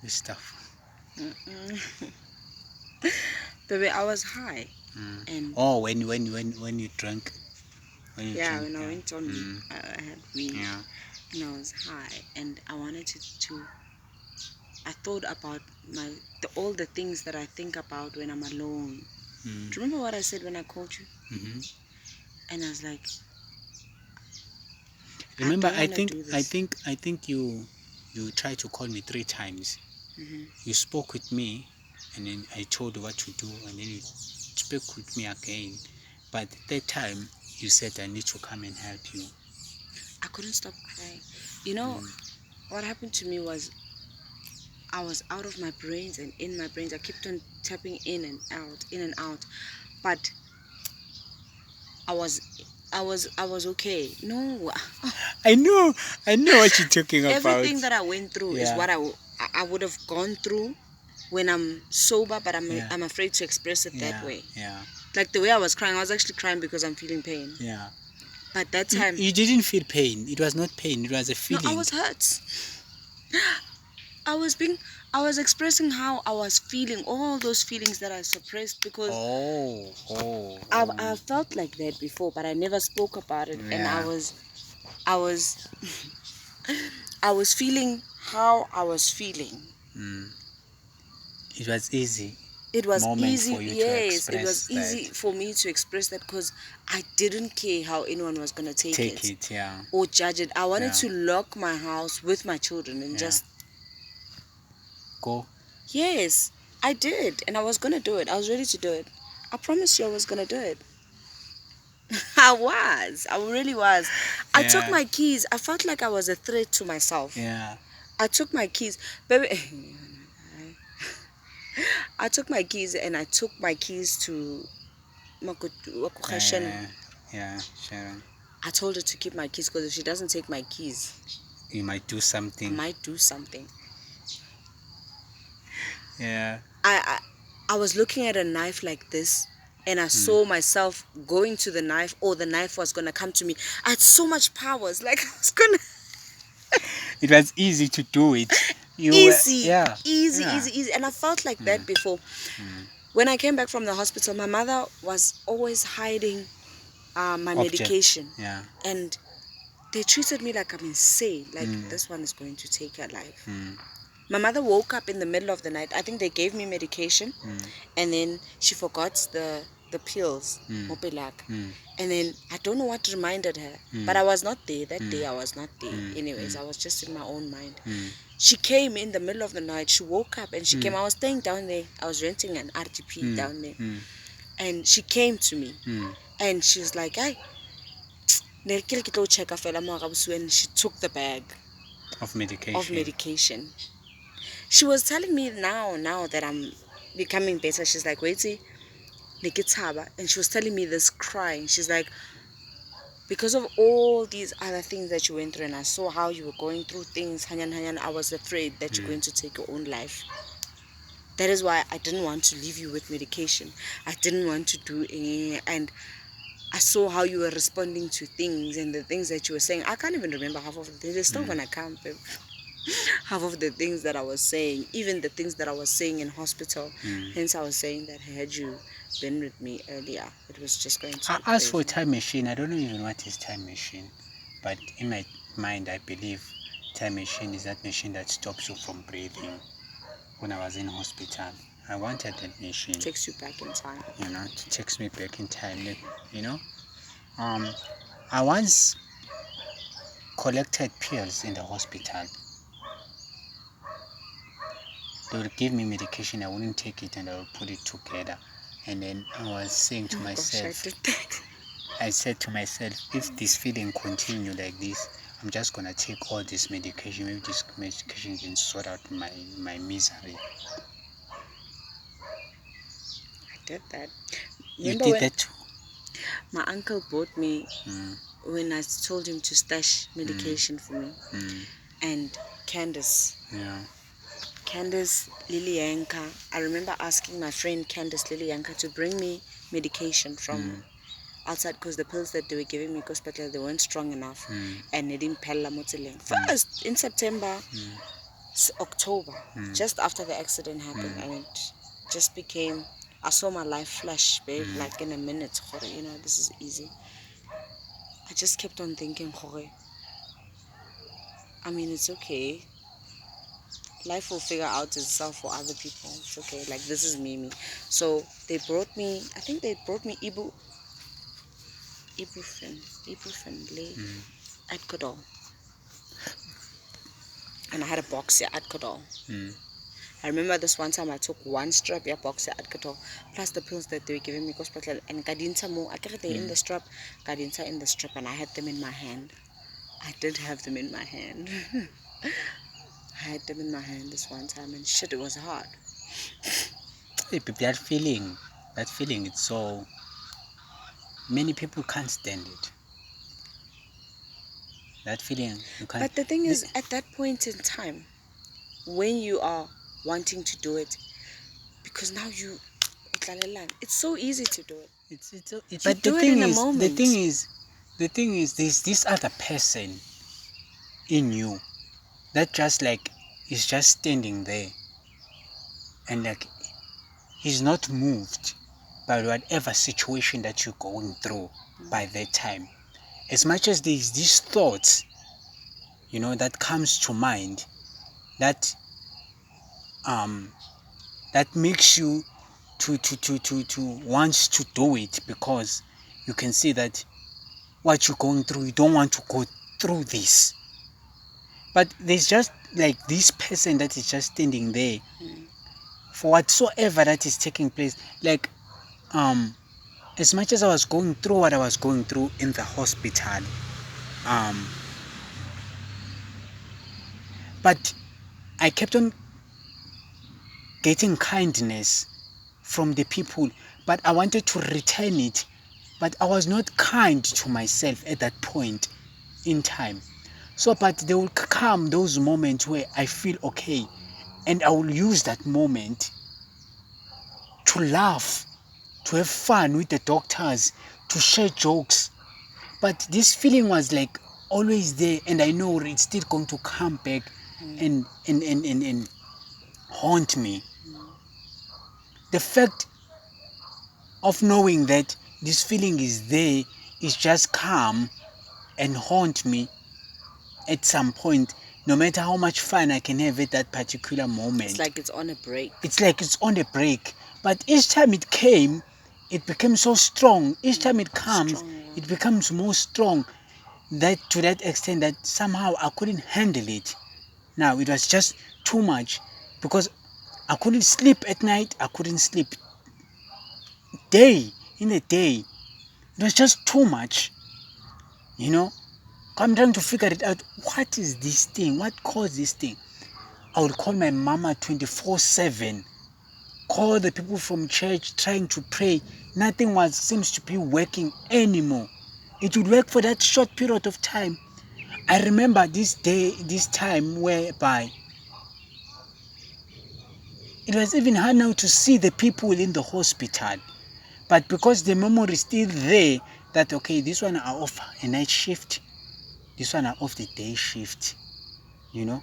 this stuff. Mm-mm. Baby, I was high. And Oh, when you drank, when you yeah, drink, when I yeah. went on, I had weed Yeah. and I was high. And I wanted to I thought about all the things that I think about when I'm alone. Do you remember what I said when I called you? Mm-hmm. And I was like, I Remember, don't want to do this. I think you tried to call me 3 times. Hmm. You spoke with me, and then I told you what to do, and then you spoke with me again. But that time, you said I need to come and help you. I couldn't stop crying. You know, what happened to me was I was out of my brains and in my brains. I kept on tapping in and out, in and out. But I was, I was okay. No, I know, I know what you're talking about. everything that I went through is Yeah, what I would have gone through when I'm sober, but yeah, I'm afraid to express it that yeah, way. yeah, Like the way I was crying, I was actually crying because I'm feeling pain. yeah. But that time, You didn't feel pain. It was not pain. It was a no, I feeling. was hurt. I was being, I was expressing how I was feeling, all those feelings that I suppressed because Oh, oh, I oh. felt like that before, but I never spoke about it, and Yeah. I was, I was feeling how I was feeling. Mm. It was easy It was moment easy, for you to yes, it was express easy that. for me to express that because I didn't care how anyone was gonna take Take it it, yeah, or judge it. I wanted yeah, to lock my house with my children and yeah. just, Go. yes, I did, and I was gonna do it. I was ready to do it. I promised you I was gonna do it. I really was. I took Yeah, my keys. I felt like I was a threat to myself. yeah. I took my keys, baby. I took my keys and I took my keys to Makut. Yeah, Sharon. I told her to keep my keys because if she doesn't take my keys, You might do I something. might do something. Yeah. I I was looking at a knife like this and I saw myself going to the knife or the knife was gonna come to me. I had so much powers, like I was gonna It was easy to do it. You were, easy, yeah, easy, yeah. easy, easy. And I felt like that before. When I came back from the hospital, my mother was always hiding my Object. medication. Yeah. And they treated me like I'm insane. Like, this one is going to take her life. My mother woke up in the middle of the night. I think they gave me medication. And then she forgot the pills. Mopelak. And then I don't know what reminded her. But I was not there. That day I was not there. Anyways, I was just in my own mind. She came in the middle of the night. She woke up and she came. I was staying down there. I was renting an RTP down there. And she came to me. And she was like, "Hey, ne ke re ke tlo check fela mo ga bosiu," and she took the bag Of of medication. medication. She was telling me now that I'm becoming better. She's like, "Wait, ne ke tshaba," and she was telling me this crying. She's like, because of all these other things that you went through, and I saw how you were going through things, hanyan hanyan, I was afraid that you're going to take your own life. That is why I didn't want to leave you with medication. I didn't want to do any, and I saw how you were responding to things and the things that you were saying. I can't even remember half of the things. They're still gonna come, babe. Half of the things that I was saying, even the things that I was saying in hospital. Hence, I was saying that had you been with me earlier, it was just going to be As for crazy. time machine, I don't know even what is time machine, but in my mind, I believe time machine is that machine that stops you from breathing. When I was in hospital, I wanted that machine, Takes you back in time. to take me back in time. You know, um, I once collected pills in the hospital. They would give me medication, I wouldn't take it, and I would put it together. And then I was saying to Oh gosh, I myself, did that. I said to myself, if this feeling continue like this, I'm just gonna take all this medication. Maybe this medication can sort out my misery. I did that. You Remember did when that too? my uncle bought me, Mm, when I told him to stash mm, medication for me, mm, and Candace. yeah. Candace Lilianka. I remember asking my friend Candace Lilianka to bring me medication from Mm, outside because the pills that they were giving me because they weren't strong enough mm, and they didn't pella mo tseleng. First in September, October, just after the accident happened, and it just became. I saw my life flash, babe, like in a minute. You know, this is easy. I just kept on thinking, I mean, it's okay. Life will figure out itself for other people. It's okay. Like, this is Mimi. So they brought me. I think they brought me ibuprofen, Adcodol, and I had a box here, Adcodol. I remember this one time I took one strap, yeah, box Adcodol, plus the pills that they were giving me, and Gadinta more. I carried them in the strap, Gadinta in the strap, and I had them in my hand. I did have them in my hand. I had them in my hand this one time, and shit, it was hard. Hey, but that feeling, it's so. Many people can't stand it. That feeling, you can't. But the thing is, at that point in time, when you are wanting to do it, because now it's so easy to do it. But do it in a moment. the thing is, there's this other person in you that just like is just standing there, and like he's not moved by whatever situation that you're going through by that time. As much as there's these thoughts, you know, that comes to mind, that that makes you to want to do it, because you can see that what you're going through, you don't want to go through this. But there's just like this person that is just standing there for whatsoever that is taking place. Like as much as I was going through what I was going through in the hospital, but I kept on getting kindness from the people, but I wanted to return it, but I was not kind to myself at that point in time. So, but there will come those moments where I feel okay, and I will use that moment to laugh, to have fun with the doctors, to share jokes. But this feeling was like always there, and I know it's still going to come back and haunt me. The fact of knowing that this feeling is there is just come and haunt me at some point, no matter how much fun I can have at that particular moment. It's like it's on a break. It's like it's on a break. But each time it came, it became so strong. Each time it comes, it becomes more strong, that to that extent that somehow I couldn't handle it. Now it was just too much, because I couldn't sleep at night. I couldn't sleep in the day. It was just too much, you know. I'm trying to figure it out. What is this thing? What caused this thing? I would call my mama 24/7, call the people from church, trying to pray. Nothing seems to be working anymore. It would work for that short period of time. I remember this time whereby it was even hard now to see the people in the hospital. But because the memory is still there, that okay, this one are off a night shift, this one are off the day shift, you know.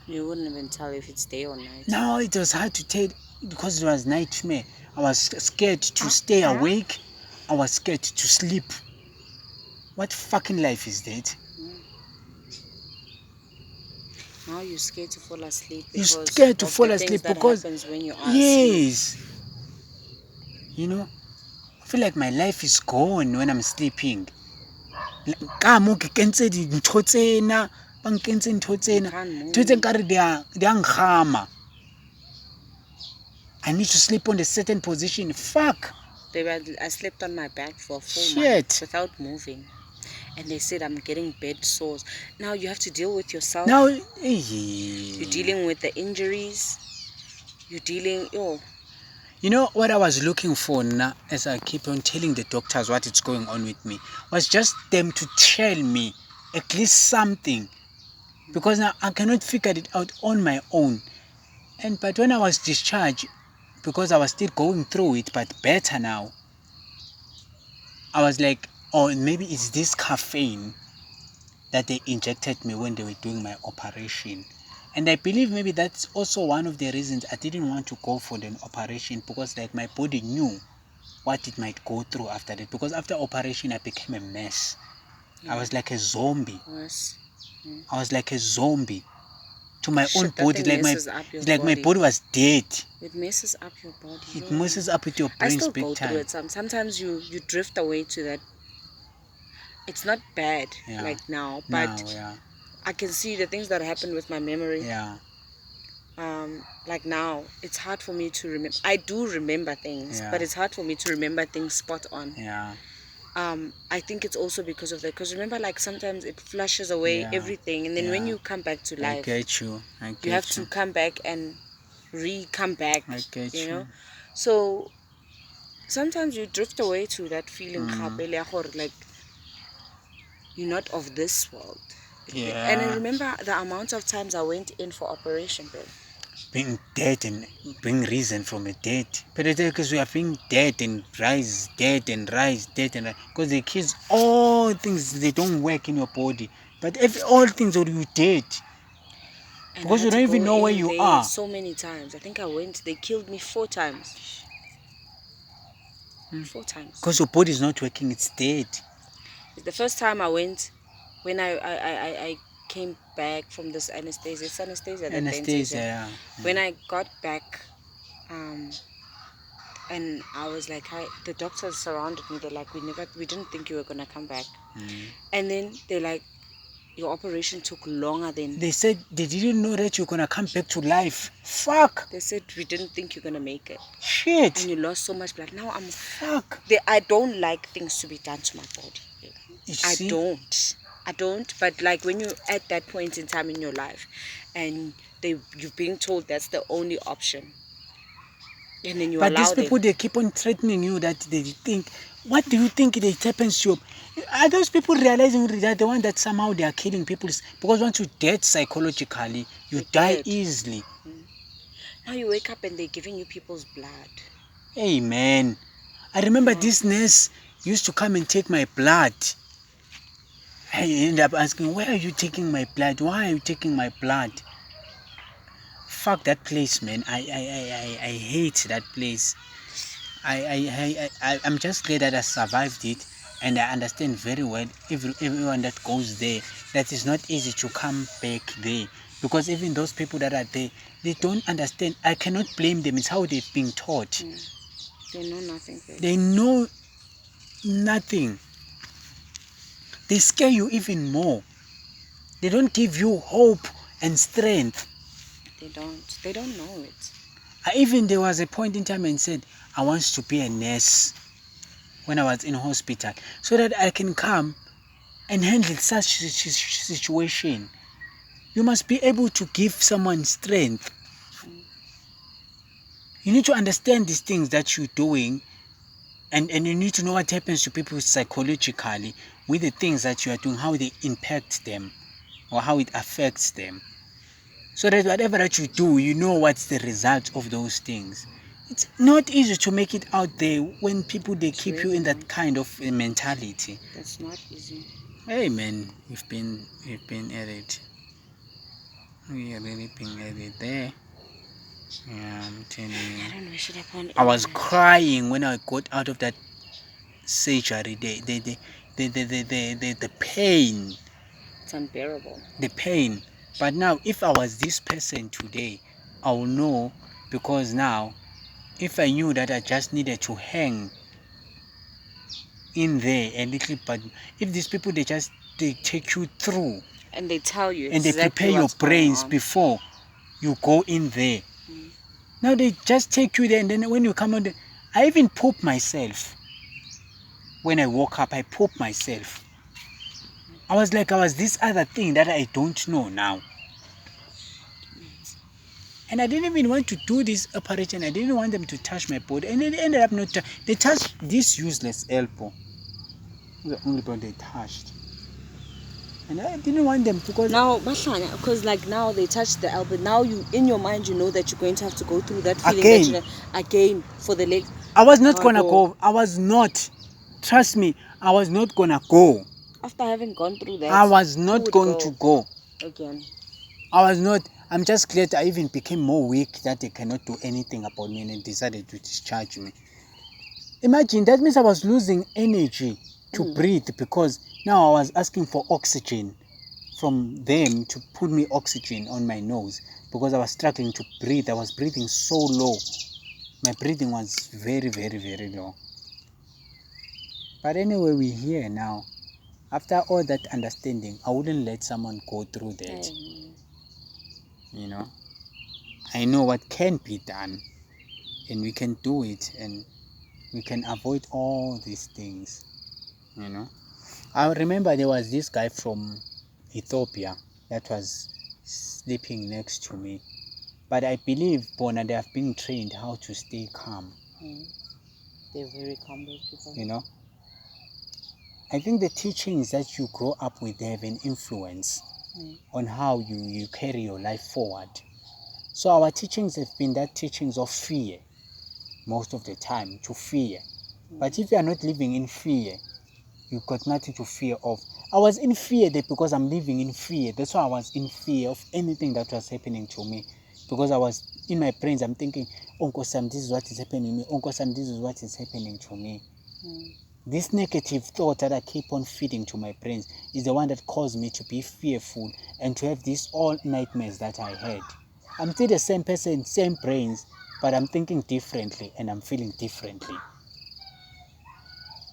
You wouldn't even tell if it's day or night. No, it was hard to tell because it was nightmare. I was scared to stay awake. I was scared to sleep. What fucking life is that? Now you're scared to fall asleep. You're scared to fall asleep because when you are yes, asleep. You know, I feel like my life is gone when I'm sleeping. I need to sleep on a certain position. Fuck. Baby, I slept on my back for a full month without moving. And they said I'm getting bed sores. Now you have to deal with yourself. Now, you're dealing with the injuries. You're dealing... You know what I was looking for now, as I keep on telling the doctors what is going on with me, was just them to tell me at least something. Because now I cannot figure it out on my own. But when I was discharged, because I was still going through it, but better now, I was like, oh, maybe it's this caffeine that they injected me when they were doing my operation. And I believe maybe that's also one of the reasons I didn't want to go for the operation, because like my body knew what it might go through after that. Because after operation, I became a mess. I was like a zombie. Yes. I was like a zombie to my Shit, own that body. thing Like messes up your it's like my body. body was dead. It messes up your body. It yeah. messes up with your I brains still big go time. through it. Sometimes you drift away to that. It's not bad Yeah. like now, but Now, yeah, I can see the things that happen with my memory. yeah, Like now, it's hard for me to remember. I do remember things, Yeah. but it's hard for me to remember things spot on. yeah, I think it's also because of that. Because remember, like sometimes it flushes away Yeah. everything, and then when Yeah. you come back to I life, get you. I get you have to come back and come back. I get You you. know, so sometimes you drift away to that feeling, like you're not of this world. Yeah. And I remember the amount of times I went in for operation, bro. Being dead and being risen from a dead. But because we are being dead and rise, dead and rise, dead and rise. Because the kids, all things, they don't work in your body. But if all things are you dead. And Because I you had don't to even go know where in you there are. so many times. I think I went. They killed me 4 times. 4 times. Because your body is not working, it's dead. The first time I went, when I came back from this anesthesia. It's anesthesia. That Anesthesia, dentist, yeah. When I got back, and I was like, the doctors surrounded me. They're like, we didn't think you were gonna come back. And then they're like, your operation took longer than. They said they didn't know that you're gonna come back to life. Fuck. They said we didn't think you're gonna make it, Shit. and you lost so much blood. Now Fuck. I don't like things to be done to my body. You I see? don't. But like when you're at that point in time in your life, and you're being told that's the only option, and then you But allow these people, they keep on threatening you that they think, what do you think it happens to you? Are those people realizing that the one that somehow they are killing people? Because once you're dead psychologically, you You're die dead. easily. Now you wake up and they're giving you people's blood. Hey man, I remember this nurse used to come and take my blood. I ended up asking, where are you taking my blood? Why are you taking my blood? Fuck that place, man. I hate that place. I'm just glad that I survived it, and I understand very well everyone that goes there that it's not easy to come back there, because even those people that are there, they don't understand. I cannot blame them. It's how they've been taught. They know nothing. They know nothing. They scare you even more. They don't give you hope and strength. They don't know it. Even there was a point in time and said, I want to be a nurse when I was in hospital, so that I can come and handle such situation. You must be able to give someone strength. You need to understand these things that you're doing, and you need to know what happens to people psychologically with the things that you are doing, how they impact them or how it affects them. So that whatever that you do, you know what's the result of those things. It's not easy to make it out there when people, they keep you in that kind of mentality. That's not easy. Hey man, we've been at it. We are really been at it there. Yeah, I'm telling you. I don't know, should I point I was crying when I got out of that surgery. The pain. It's unbearable. The pain. But now, if I was this person today, I will know, because now, if I knew that I just needed to hang in there a little, but if these people, they take you through, and they tell you and they prepare your brains before you go in there. Now they just take you there, and then when you come out, I even poop myself. When I woke up, I pooped myself. I was this other thing that I don't know now. And I didn't even want to do this operation. I didn't want them to touch my body. And they ended up not. They touched this useless elbow. The only bone they touched. And I didn't want them to go. Now, because like now they touch the elbow. Now you, in your mind, you know that you're going to have to go through that feeling again for the leg. I was not gonna go. I was not. Trust me, I was not gonna go. After having gone through that, I was not going to go again. I was not. I'm just glad I even became more weak that they cannot do anything about me and they decided to discharge me. Imagine, that means I was losing energy to breathe because now I was asking for oxygen from them to put me oxygen on my nose because I was struggling to breathe. I was breathing so low. My breathing was very, very, very low. But anyway, we're here now. After all that understanding, I wouldn't let someone go through that. You know, I know what can be done, and we can do it, and we can avoid all these things. You know, I remember there was this guy from Ethiopia that was sleeping next to me. But I believe, Bona, they have been trained how to stay calm. They're very calm, those people. You know, I think the teachings that you grow up with, they have an influence on how you carry your life forward. So our teachings have been that teachings of fear most of the time, to fear. But if you are not living in fear, you've got nothing to fear of. I was in fear there because I'm living in fear. That's why I was in fear of anything that was happening to me. Because I was in my brains, I'm thinking, Uncle Sam, this is what is happening to me. Uncle Sam, this is what is happening to me. This negative thought that I keep on feeding to my brains is the one that caused me to be fearful and to have these all nightmares that I had. I'm still the same person, same brains, but I'm thinking differently and I'm feeling differently.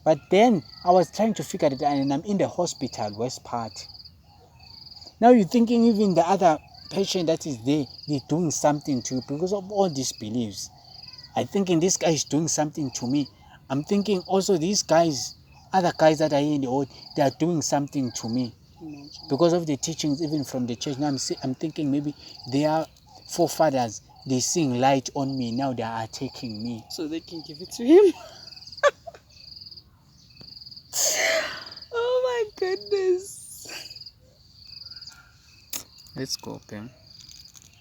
But then I was trying to figure it out, and I'm in the hospital, West Part. Now you're thinking even the other patient that is there, they're doing something to you because of all these beliefs. I'm thinking this guy is doing something to me. I'm thinking also these guys, other guys that are here in the world, they are doing something to me. Because of the teachings even from the church. Now I'm thinking maybe their forefathers, they seeing light on me. Now they are attacking me. So they can give it to him. Oh my goodness. Let's go, Pam.